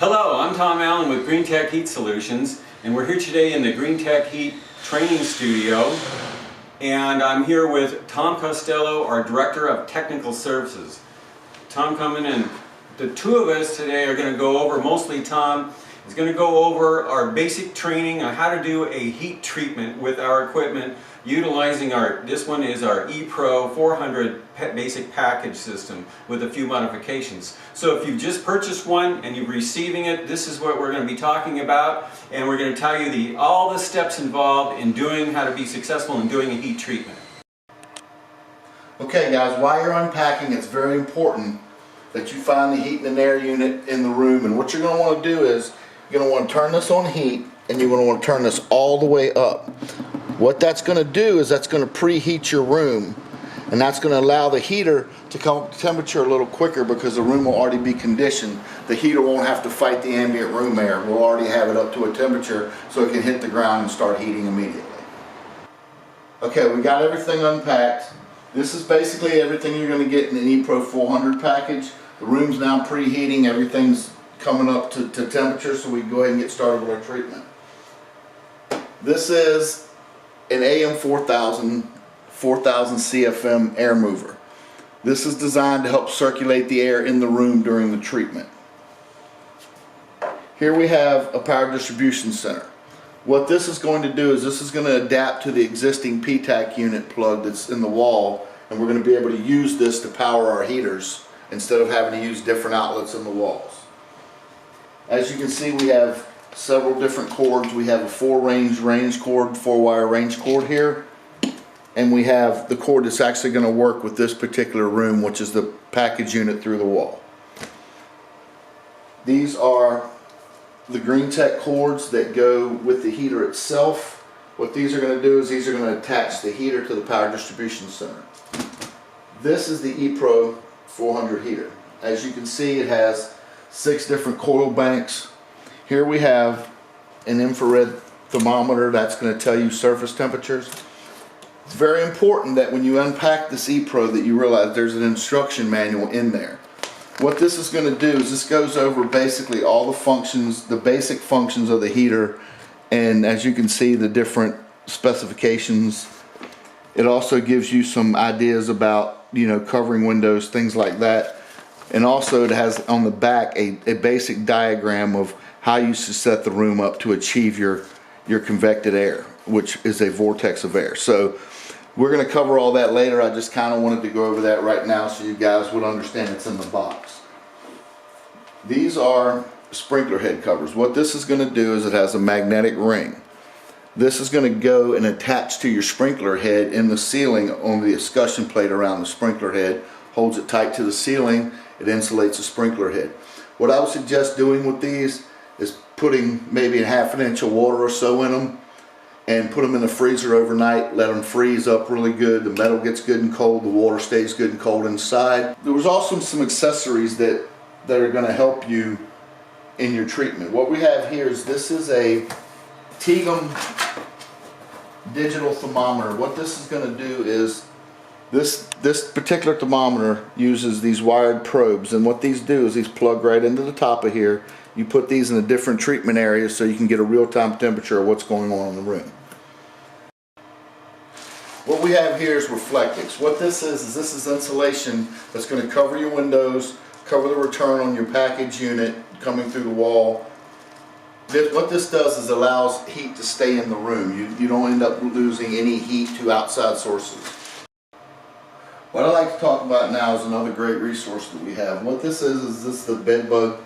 Hello, I'm Tom Allen with Green Tech Heat Solutions, and we're here today in the Green Tech Heat Training Studio, and I'm here with Tom Costello, our Director of Technical Services. Tom coming in. The two of us today are going to go over, mostly Tom is going to go over our basic training on how to do a heat treatment with our equipment utilizing this one is our ePro 400 basic package system with a few modifications. So if you've just purchased one and you're receiving it, this is what we're going to be talking about, and we're going to tell you all the steps involved in doing how to be successful in doing a heat treatment. Okay guys, while you're unpacking, it's very important that you find the heat and air unit in the room, and what you're going to want to do is you're going to want to turn this on heat, and you're going to want to turn this all the way up. What that's going to do is that's going to preheat your room, and that's going to allow the heater to come up to temperature a little quicker because the room will already be conditioned. The heater won't have to fight the ambient room air. We'll already have it up to a temperature so it can hit the ground and start heating immediately. Okay, we got everything unpacked. This is basically everything you're going to get in an ePro 400 package. The room's now preheating, everything's coming up to temperature, so we can go ahead and get started with our treatment. This is an AM4000 CFM air mover. This is designed to help circulate the air in the room during the treatment. Here we have a power distribution center. What this is going to do is this is going to adapt to the existing PTAC unit plug that's in the wall, and we're going to be able to use this to power our heaters instead of having to use different outlets in the walls. As you can see, we have several different cords. We have a 4-wire range cord here, and we have the cord that's actually going to work with this particular room, which is the package unit through the wall. These are the Green Tech cords that go with the heater itself. What these are going to do is these are going to attach the heater to the power distribution center. This is the ePro 400 heater. As you can see, it has 6 different coil banks. Here we have an infrared thermometer that's going to tell you surface temperatures. It's very important that when you unpack this ePro that you realize there's an instruction manual in there. What this is going to do is this goes over basically all the functions, the basic functions of the heater, and as you can see, the different specifications. It also gives you some ideas about, covering windows, things like that. And also it has on the back a basic diagram of how you should set the room up to achieve your convected air, which is a vortex of air. So we're going to cover all that later. I just kind of wanted to go over that right now so you guys would understand it's in the box. These are sprinkler head covers. What this is going to do is it has a magnetic ring. This is going to go and attach to your sprinkler head in the ceiling on the escutcheon plate around the sprinkler head. Holds it tight to the ceiling. It insulates the sprinkler head. What I would suggest doing with these is putting maybe a ½ inch of water or so in them and put them in the freezer overnight. Let them freeze up really good. The metal gets good and cold. The water stays good and cold inside. There was also some accessories that are going to help you in your treatment. What we have here is this is a Tegum digital thermometer. What this is going to do is this particular thermometer uses these wired probes, and what these do is these plug right into the top of here. You put these in a different treatment area so you can get a real-time temperature of what's going on in the room. What we have here is Reflectix. What this is insulation that's going to cover your windows, cover the return on your package unit coming through the wall. What this does is allows heat to stay in the room. You don't end up losing any heat to outside sources. What I'd like to talk about now is another great resource that we have. What this is this the Bedbug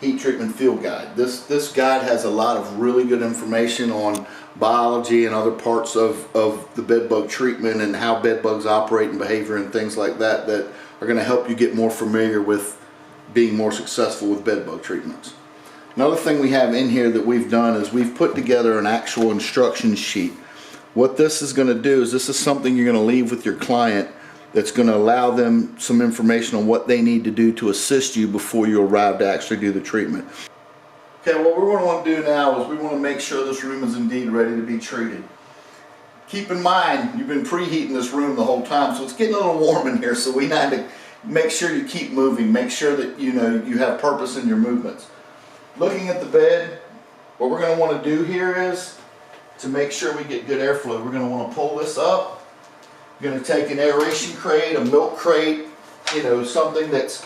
Heat Treatment Field Guide. This guide has a lot of really good information on biology and other parts of the bedbug treatment and how bedbugs operate and behavior and things like that that are going to help you get more familiar with being more successful with bedbug treatments. Another thing we have in here that we've done is we've put together an actual instruction sheet. What this is going to do is this is something you're going to leave with your client that's going to allow them some information on what they need to do to assist you before you arrive to actually do the treatment. Okay, what we're going to want to do now is we want to make sure this room is indeed ready to be treated. Keep in mind, you've been preheating this room the whole time, so it's getting a little warm in here, so we need to make sure you keep moving, make sure that you have purpose in your movements. Looking at the bed, what we're going to want to do here is, to make sure we get good airflow, we're going to want to pull this up. We're going to take an aeration crate, a milk crate, you know, something that's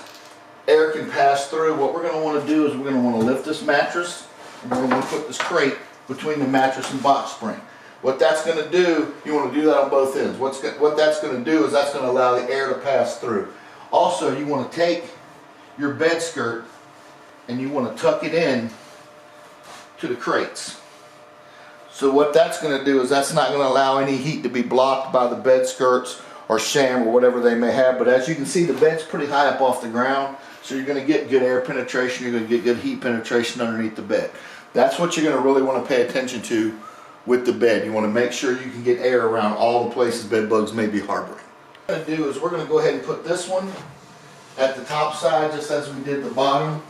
air can pass through. What we're going to want to do is we're going to want to lift this mattress, and we're going to want to put this crate between the mattress and box spring. What that's going to do, you want to do that on both ends. What that's going to do is that's going to allow the air to pass through. Also, you want to take your bed skirt and you want to tuck it in to the crates. So what that's going to do is that's not going to allow any heat to be blocked by the bed skirts or sham or whatever they may have. But as you can see, the bed's pretty high up off the ground, so you're going to get good air penetration, you're going to get good heat penetration underneath the bed. That's what you're going to really want to pay attention to with the bed. You want to make sure you can get air around all the places bed bugs may be harboring. What we're going to do is we're going to go ahead and put this one at the top side just as we did the bottom.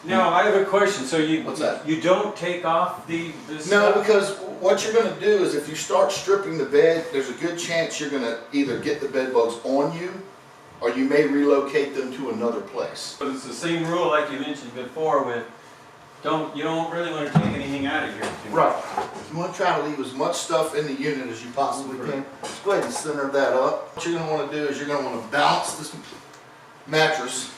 Now I have a question. So What's that? you don't take off this No, stuff? because what you're going to do is if you start stripping the bed, there's a good chance you're going to either get the bed bugs on you, or you may relocate them to another place. But it's the same rule like you mentioned before with you don't really want to take anything out of here. Right. You want to try to leave as much stuff in the unit as you possibly can. Just go ahead and center that up. What you're going to want to do is you're going to want to balance this mattress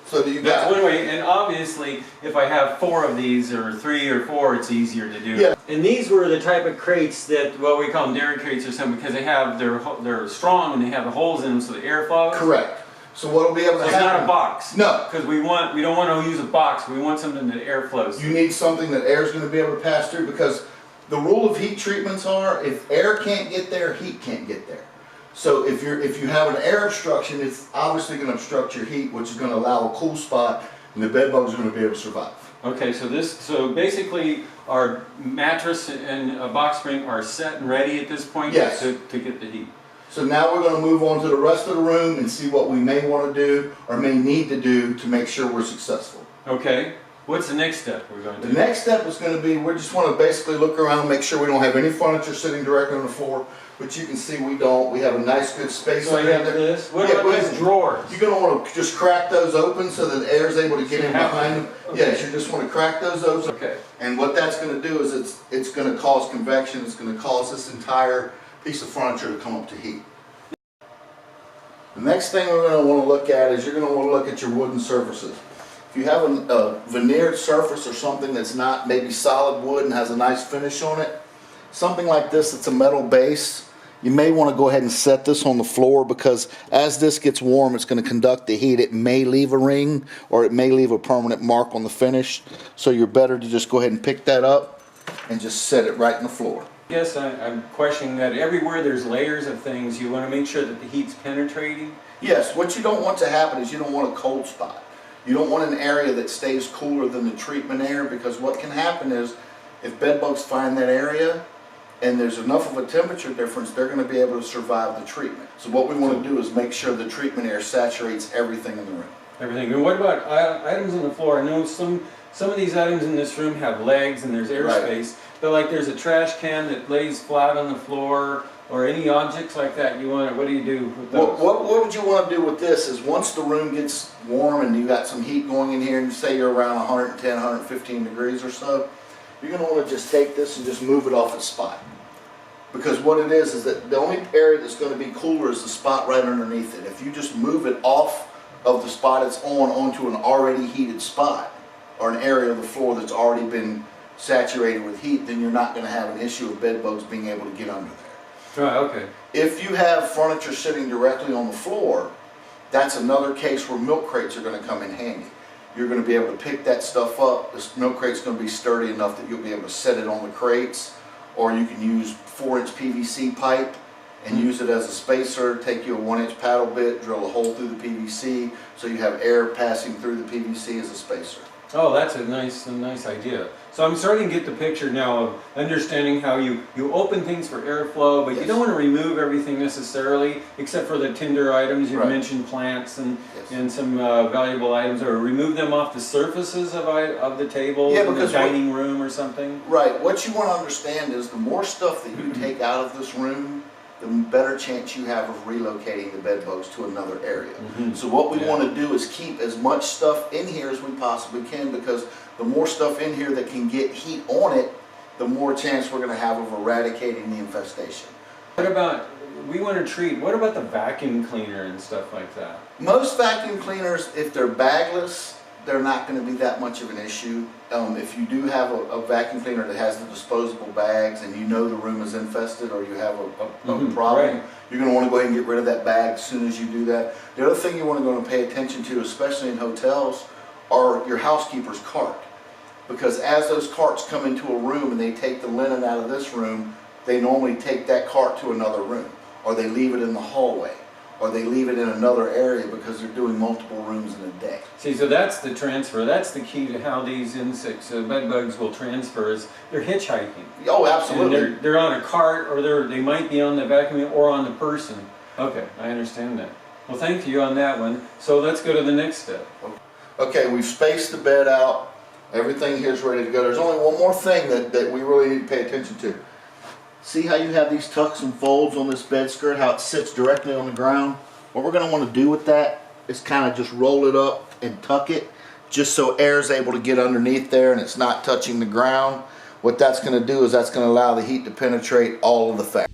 so that you That's got. one way, and obviously if I have 4 of these or 3 or 4, it's easier to do. Yeah. And these were the type of crates that, well, we call them dairy crates or something, because they're strong and they have the holes in them so the air flows. Correct. So what will be able to So it's happen? not a box. No. Because we don't want to use a box. We want something that air flows. You need something that air is going to be able to pass through, because the rule of heat treatments are if air can't get there, heat can't get there. So if you have an air obstruction, it's obviously going to obstruct your heat, which is going to allow a cool spot, and the bed bugs are going to be able to survive. Okay, so basically our mattress and a box spring are set and ready at this point. Yes. to get the heat. So now we're going to move on to the rest of the room and see what we may want to do or may need to do to make sure we're successful. Okay, what's the next step we're going to The do? next step is going to be, we just want to basically look around, make sure we don't have any furniture sitting directly on the floor, but you can see we don't. We have a nice good space So I under have there. this. What Yeah, about go these ahead. drawers? You're going to want to just crack those open so that air is able to get in behind them. Okay. Yes, you just want to crack those open. Okay. And what that's going to do is it's going to cause convection. It's going to cause this entire piece of furniture to come up to heat. The next thing we're going to want to look at is you're going to want to look at your wooden surfaces. If you have a veneered surface or something that's not maybe solid wood and has a nice finish on it, something like this that's a metal base, you may want to go ahead and set this on the floor, because as this gets warm, it's going to conduct the heat. It may leave a ring or it may leave a permanent mark on the finish. So you're better to just go ahead and pick that up and just set it right in the floor. Yes, I'm questioning that everywhere there's layers of things, you want to make sure that the heat's penetrating. Yes, what you don't want to happen is you don't want a cold spot. You don't want an area that stays cooler than the treatment air, because what can happen is if bed bugs find that area and there's enough of a temperature difference, they're going to be able to survive the treatment. So what we want to do is make sure the treatment air saturates everything in the room. Everything. And what about items on the floor? I know some of these items in this room have legs and there's airspace, but like there's a trash can that lays flat on the floor, or any objects like that. What do you do with those? What would you want to do with this is, once the room gets warm and you got some heat going in here, and say you're around 110, 115 degrees or so, you're going to want to just take this and just move it off its spot. Because what it is that the only area that's going to be cooler is the spot right underneath it. If you just move it off of the spot it's on onto an already heated spot, or an area of the floor that's already been saturated with heat, then you're not going to have an issue of bed bugs being able to get under there. Right, okay. If you have furniture sitting directly on the floor, that's another case where milk crates are going to come in handy. You're going to be able to pick that stuff up. This milk crate's going to be sturdy enough that you'll be able to set it on the crates, or you can use 4-inch PVC pipe and use it as a spacer. Take you a 1-inch paddle bit, drill a hole through the PVC so you have air passing through the PVC as a spacer. Oh, that's a nice idea. So I'm starting to get the picture now of understanding how you open things for airflow, but Yes. you don't want to remove everything necessarily, except for the tender items. You Right. mentioned plants and Yes. and some valuable items, or remove them off the surfaces of the table Yeah, in the because dining room or something. Right. What you want to understand is the more stuff that you take out of this room, the better chance you have of relocating the bed bugs to another area. So what we want to do is keep as much stuff in here as we possibly can, because the more stuff in here that can get heat on it, the more chance we're going to have of eradicating the infestation. What about, we want to treat, what about the vacuum cleaner and stuff like that? Most vacuum cleaners, if they're bagless, they're not going to be that much of an issue. If you do have a vacuum cleaner that has the disposable bags and you know the room is infested, or you have a problem, you're going to want to go ahead and get rid of that bag as soon as you do that. The other thing you want to go and pay attention to, especially in hotels, are your housekeeper's cart. Because as those carts come into a room and they take the linen out of this room, they normally take that cart to another room, or they leave it in the hallway, or they leave it in another area because they're doing multiple rooms in a day. See, so that's the transfer. That's the key to how these insects, bed bugs, will transfer, is they're hitchhiking. Oh, absolutely. And they're on a cart, or they might be on the vacuum or on the person. Okay, I understand that. Well, thank you on that one. So let's go to the next step. Okay, we've spaced the bed out. Everything here is ready to go. There's only one more thing that we really need to pay attention to. See how you have these tucks and folds on this bed skirt, how it sits directly on the ground? What we're going to want to do with that is kind of just roll it up and tuck it, just so air is able to get underneath there and it's not touching the ground. What that's going to do is that's going to allow the heat to penetrate all of the fabric.